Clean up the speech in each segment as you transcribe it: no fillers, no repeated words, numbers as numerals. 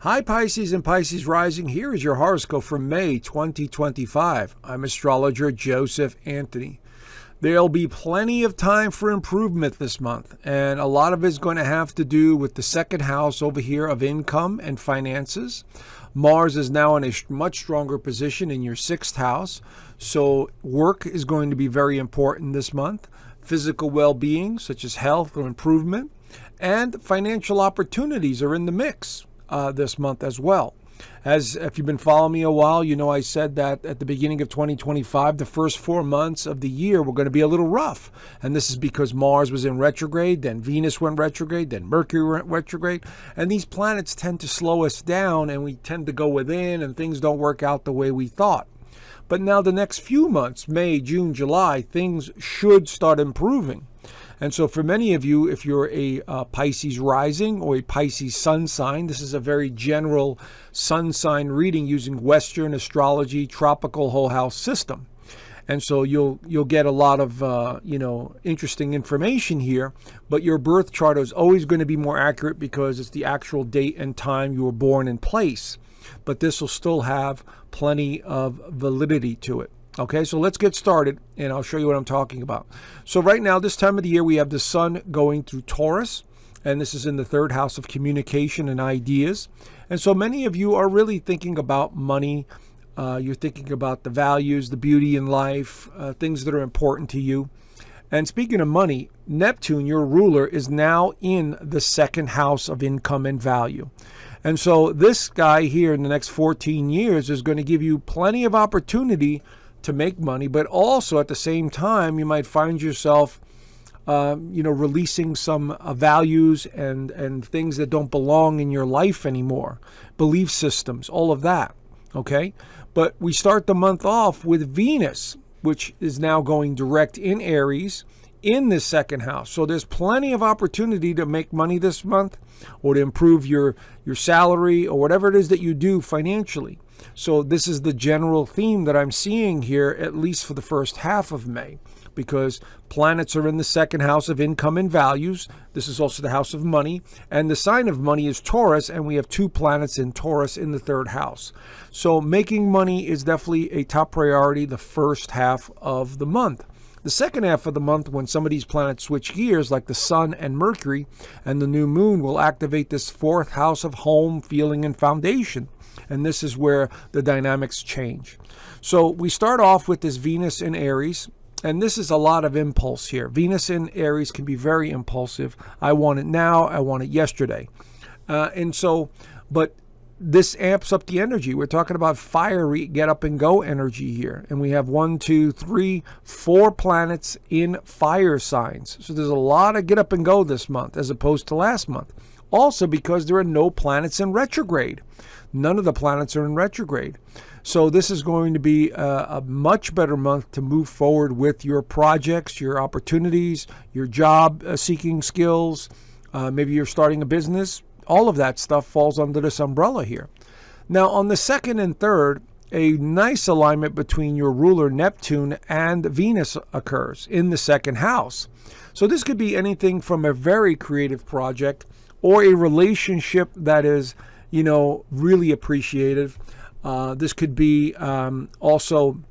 Hi Pisces and Pisces Rising, here is your horoscope for May 2025. I'm Astrologer Joseph Anthony. There'll be plenty of time for improvement this month, and a lot of it is going to have to do with the second house over here of income and finances. Mars is now in a much stronger position in your sixth house, so work is going to be very important this month. Physical well-being, such as health or improvement, and financial opportunities are in the mix this month as well. As if you've been following me a while, you know I said that at the beginning of 2025, the first 4 months of the year were going to be a little rough. And this is because Mars was in retrograde, then Venus went retrograde, then Mercury went retrograde. And these planets tend to slow us down, and we tend to go within, and things don't work out the way we thought. But now the next few months, May, June, July, things should start improving. And so for many of you, if you're a Pisces rising or a Pisces sun sign, this is a very general sun sign reading using Western astrology, tropical whole house system. And so you'll get a lot of interesting information here, but your birth chart is always going to be more accurate because it's the actual date and time you were born in place. But this will still have plenty of validity to it. Okay, so let's get started, and I'll show you what I'm talking about. So right now, this time of the year, we have the sun going through Taurus, and this is in the third house of communication and ideas. And so many of you are really thinking about money. You're thinking about the values, the beauty in life, things that are important to you. And speaking of money, Neptune, your ruler, is now in the second house of income and value. And so this guy here in the next 14 years is going to give you plenty of opportunity to make money, but also at the same time, you might find yourself, releasing some values and things that don't belong in your life anymore, belief systems, all of that. Okay, but we start the month off with Venus, which is now going direct in Aries in the second house. So there's plenty of opportunity to make money this month, or to improve your salary, or whatever it is that you do financially. So this is the general theme that I'm seeing here, at least for the first half of May, because planets are in the second house of income and values. This is also the house of money, and the sign of money is Taurus, and we have 2 planets in Taurus in the third house. So making money is definitely a top priority the first half of the month. The second half of the month, when some of these planets switch gears, like the Sun and Mercury, and the new moon will activate this fourth house of home, feeling, and foundation. And this is where the dynamics change. So we start off with this Venus in Aries, and this is a lot of impulse here. Venus in Aries can be very impulsive. I want it now. I want it yesterday. But this amps up the energy. We're talking about fiery, get up and go energy here. And we have 1, 2, 3, 4 planets in fire signs. So there's a lot of get up and go this month as opposed to last month. Also because there are no planets in retrograde. None of the planets are in retrograde. So this is going to be a much better month to move forward with your projects, your opportunities, your job seeking skills. Maybe you're starting a business. All of that stuff falls under this umbrella here. Now, on the second and third, a nice alignment between your ruler Neptune and Venus occurs in the second house. So this could be anything from a very creative project or a relationship that is, really appreciated. This could be also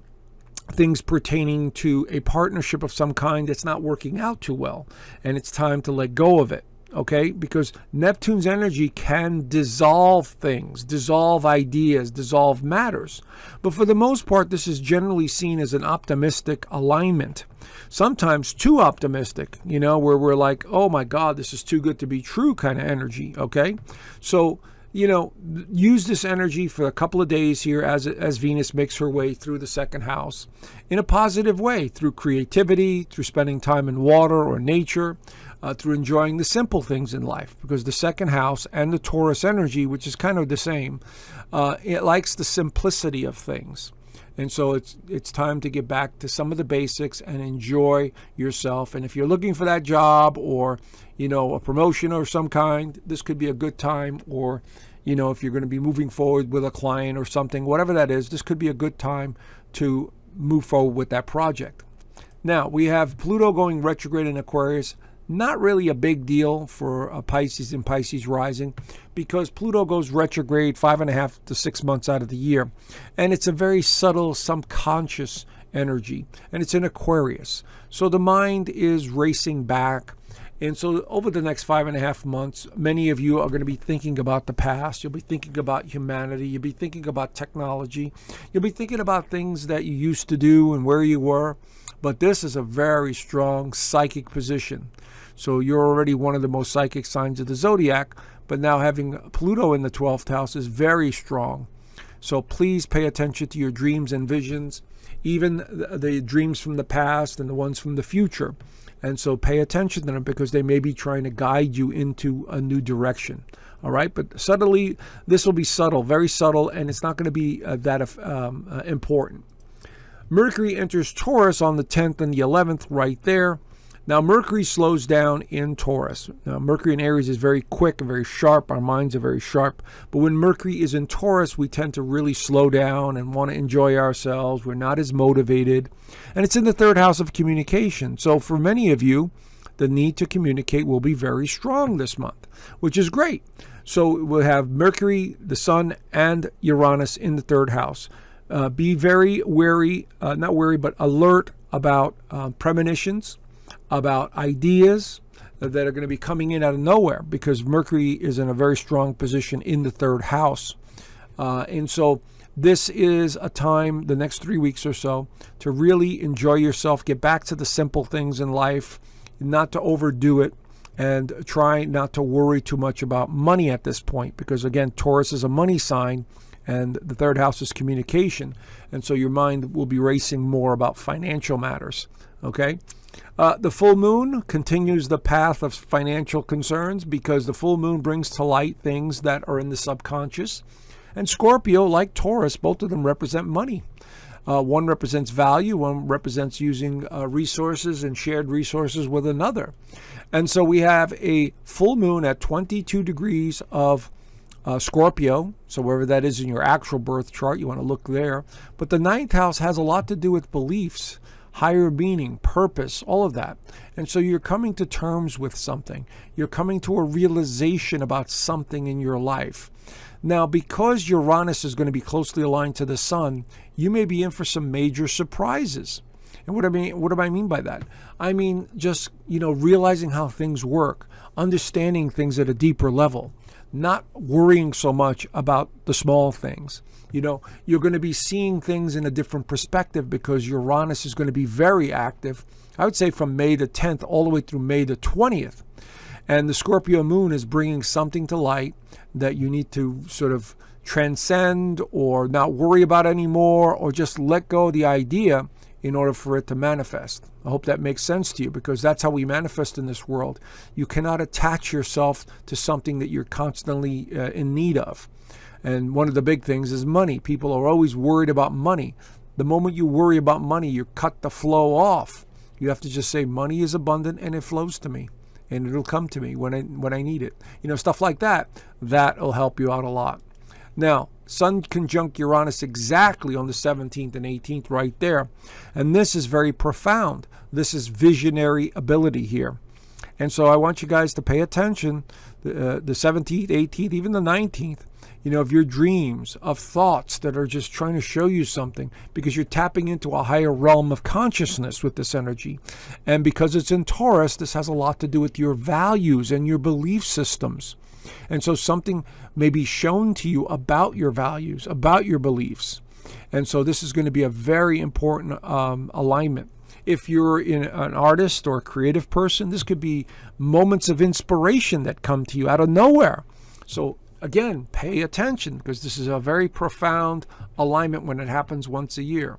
things pertaining to a partnership of some kind that's not working out too well, and it's time to let go of it. Okay, because Neptune's energy can dissolve things, dissolve ideas, dissolve matters. But for the most part, this is generally seen as an optimistic alignment. Sometimes too optimistic, where we're like, oh my God, this is too good to be true kind of energy. Okay, so, use this energy for a couple of days here as Venus makes her way through the second house in a positive way, through creativity, through spending time in water or nature, through enjoying the simple things in life, because the second house and the Taurus energy, which is kind of the same, it likes the simplicity of things. And so it's time to get back to some of the basics and enjoy yourself. And if you're looking for that job or, a promotion of some kind, this could be a good time. Or, if you're going to be moving forward with a client or something, whatever that is, this could be a good time to move forward with that project. Now, we have Pluto going retrograde in Aquarius Not really a big deal for Pisces and Pisces rising, because Pluto goes retrograde 5.5 to 6 months out of the year. And it's a very subtle, subconscious energy. And it's in Aquarius. So the mind is racing back. And so over the next 5.5 months, many of you are going to be thinking about the past. You'll be thinking about humanity. You'll be thinking about technology. You'll be thinking about things that you used to do and where you were. But this is a very strong psychic position. So you're already one of the most psychic signs of the zodiac. But now having Pluto in the 12th house is very strong. So please pay attention to your dreams and visions, even the dreams from the past and the ones from the future. And so pay attention to them, because they may be trying to guide you into a new direction. All right. But subtly, this will be subtle, very subtle, and it's not going to be that important. Mercury enters Taurus on the 10th and the 11th right there. Now, Mercury slows down in Taurus. Now, Mercury in Aries is very quick and very sharp. Our minds are very sharp. But when Mercury is in Taurus, we tend to really slow down and want to enjoy ourselves. We're not as motivated. And it's in the 3rd house of communication. So for many of you, the need to communicate will be very strong this month, which is great. So we'll have Mercury, the Sun, and Uranus in the 3rd house. Be very wary, not wary, but alert about premonitions, about ideas that are going to be coming in out of nowhere, because Mercury is in a very strong position in the 3rd house. And so this is a time, the next 3 weeks or so, to really enjoy yourself, get back to the simple things in life, not to overdo it, and try not to worry too much about money at this point, because again, Taurus is a money sign, and the 3rd house is communication. And so your mind will be racing more about financial matters. Okay. The full moon continues the path of financial concerns, because the full moon brings to light things that are in the subconscious. And Scorpio, like Taurus, both of them represent money. One represents value, one represents using resources and shared resources with another. And so we have a full moon at 22 degrees of Scorpio, so wherever that is in your actual birth chart, you want to look there. But the 9th house has a lot to do with beliefs, higher meaning, purpose, all of that. And so you're coming to terms with something. You're coming to a realization about something in your life. Now, because Uranus is going to be closely aligned to the Sun, you may be in for some major surprises. And what do I mean by that? I mean, just, realizing how things work, understanding things at a deeper level, not worrying so much about the small things. You're going to be seeing things in a different perspective, because Uranus is going to be very active, I would say from May the 10th all the way through May the 20th. And the Scorpio moon is bringing something to light that you need to sort of transcend or not worry about anymore, or just let go of the idea in order for it to manifest. I hope that makes sense to you, because that's how we manifest in this world. You cannot attach yourself to something that you're constantly in need of. And one of the big things is money. People are always worried about money. The moment you worry about money, you cut the flow off. You have to just say, money is abundant and it flows to me, and it'll come to me when I need it. Stuff like that. That'll help you out a lot. Now, Sun conjunct Uranus exactly on the 17th and 18th right there. And this is very profound. This is visionary ability here. And so I want you guys to pay attention, the 17th, 18th, even the 19th, of your dreams, of thoughts that are just trying to show you something, because you're tapping into a higher realm of consciousness with this energy. And because it's in Taurus, this has a lot to do with your values and your belief systems. And so something may be shown to you about your values, about your beliefs. And so this is going to be a very important alignment. If you're an artist or a creative person, this could be moments of inspiration that come to you out of nowhere. So again, pay attention, because this is a very profound alignment when it happens once a year.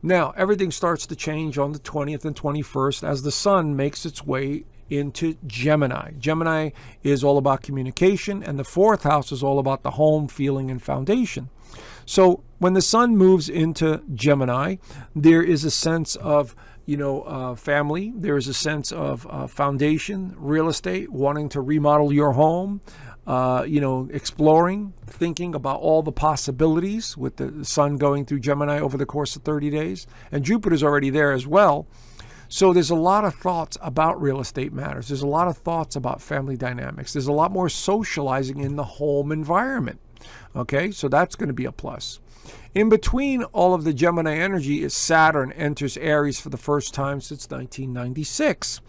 Now, everything starts to change on the 20th and 21st as the Sun makes its way into Gemini. Gemini is all about communication, and the 4th house is all about the home, feeling, and foundation. So when the Sun moves into Gemini, there is a sense of family. There is a sense of foundation, real estate, wanting to remodel your home, exploring, thinking about all the possibilities with the Sun going through Gemini over the course of 30 days. And Jupiter's already there as well. So there's a lot of thoughts about real estate matters. There's a lot of thoughts about family dynamics. There's a lot more socializing in the home environment. Okay, so that's going to be a plus. In between all of the Gemini energy is Saturn enters Aries for the first time since 1996.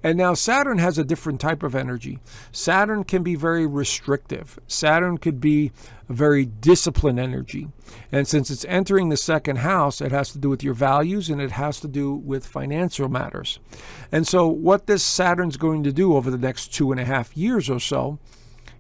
And now Saturn has a different type of energy. Saturn can be very restrictive. Saturn could be a very disciplined energy. And since it's entering the second house, it has to do with your values and it has to do with financial matters. And so what this Saturn's going to do over the next 2.5 years or so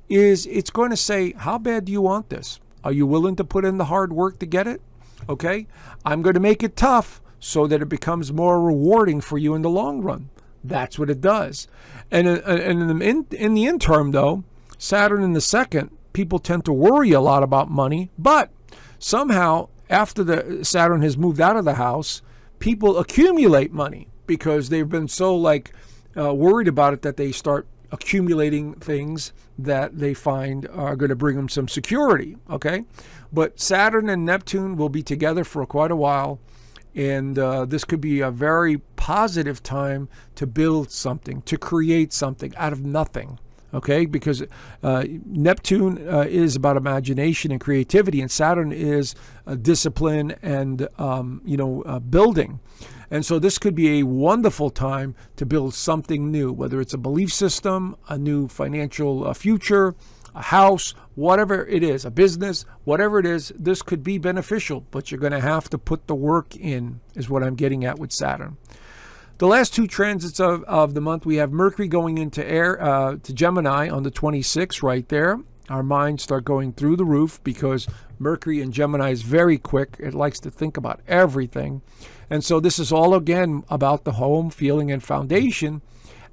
is it's going to say, how bad do you want this? Are you willing to put in the hard work to get it? Okay, I'm going to make it tough so that it becomes more rewarding for you in the long run. That's what it does. And in the interim, though, Saturn in the second, people tend to worry a lot about money. But somehow, after the Saturn has moved out of the house, people accumulate money because they've been so worried about it that they start accumulating things that they find are going to bring them some security. Okay, but Saturn and Neptune will be together for quite a while. And this could be a very positive time to build something, to create something out of nothing, okay? Because Neptune is about imagination and creativity, and Saturn is discipline and, building. And so this could be a wonderful time to build something new, whether it's a belief system, a new financial future, a house, whatever it is, a business, whatever it is, this could be beneficial, but you're going to have to put the work in, is what I'm getting at with Saturn. The last two transits of the month, we have Mercury going into to Gemini on the 26th right there. Our minds start going through the roof because Mercury in Gemini is very quick. It likes to think about everything. And so this is all, again, about the home, feeling, and foundation.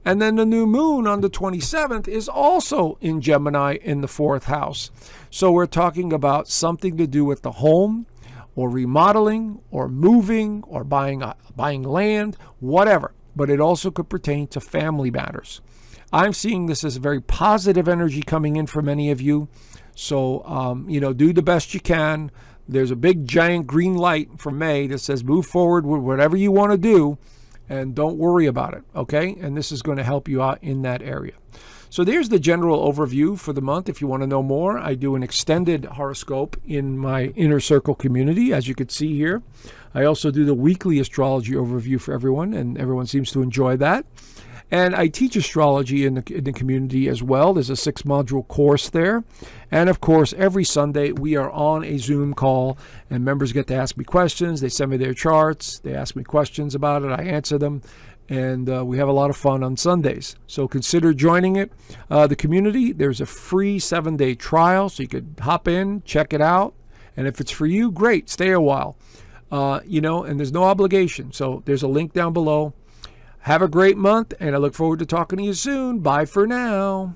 And then the new moon on the 27th is also in Gemini in the 4th house. So we're talking about something to do with the home or remodeling or moving or buying land, whatever. But it also could pertain to family matters. I'm seeing this as a very positive energy coming in for many of you. So, do the best you can. There's a big giant green light for May that says move forward with whatever you want to do. And don't worry about it, okay? And this is going to help you out in that area. So there's the general overview for the month. If you want to know more, I do an extended horoscope in my Inner Circle community, as you can see here. I also do the weekly astrology overview for everyone, and everyone seems to enjoy that. And I teach astrology in the community as well. There's a 6-module course there. And of course, every Sunday we are on a Zoom call and members get to ask me questions. They send me their charts. They ask me questions about it. I answer them. And we have a lot of fun on Sundays. So consider joining it. The community, there's a free 7-day trial. So you could hop in, check it out. And if it's for you, great. Stay a while. And there's no obligation. So there's a link down below. Have a great month, and I look forward to talking to you soon. Bye for now.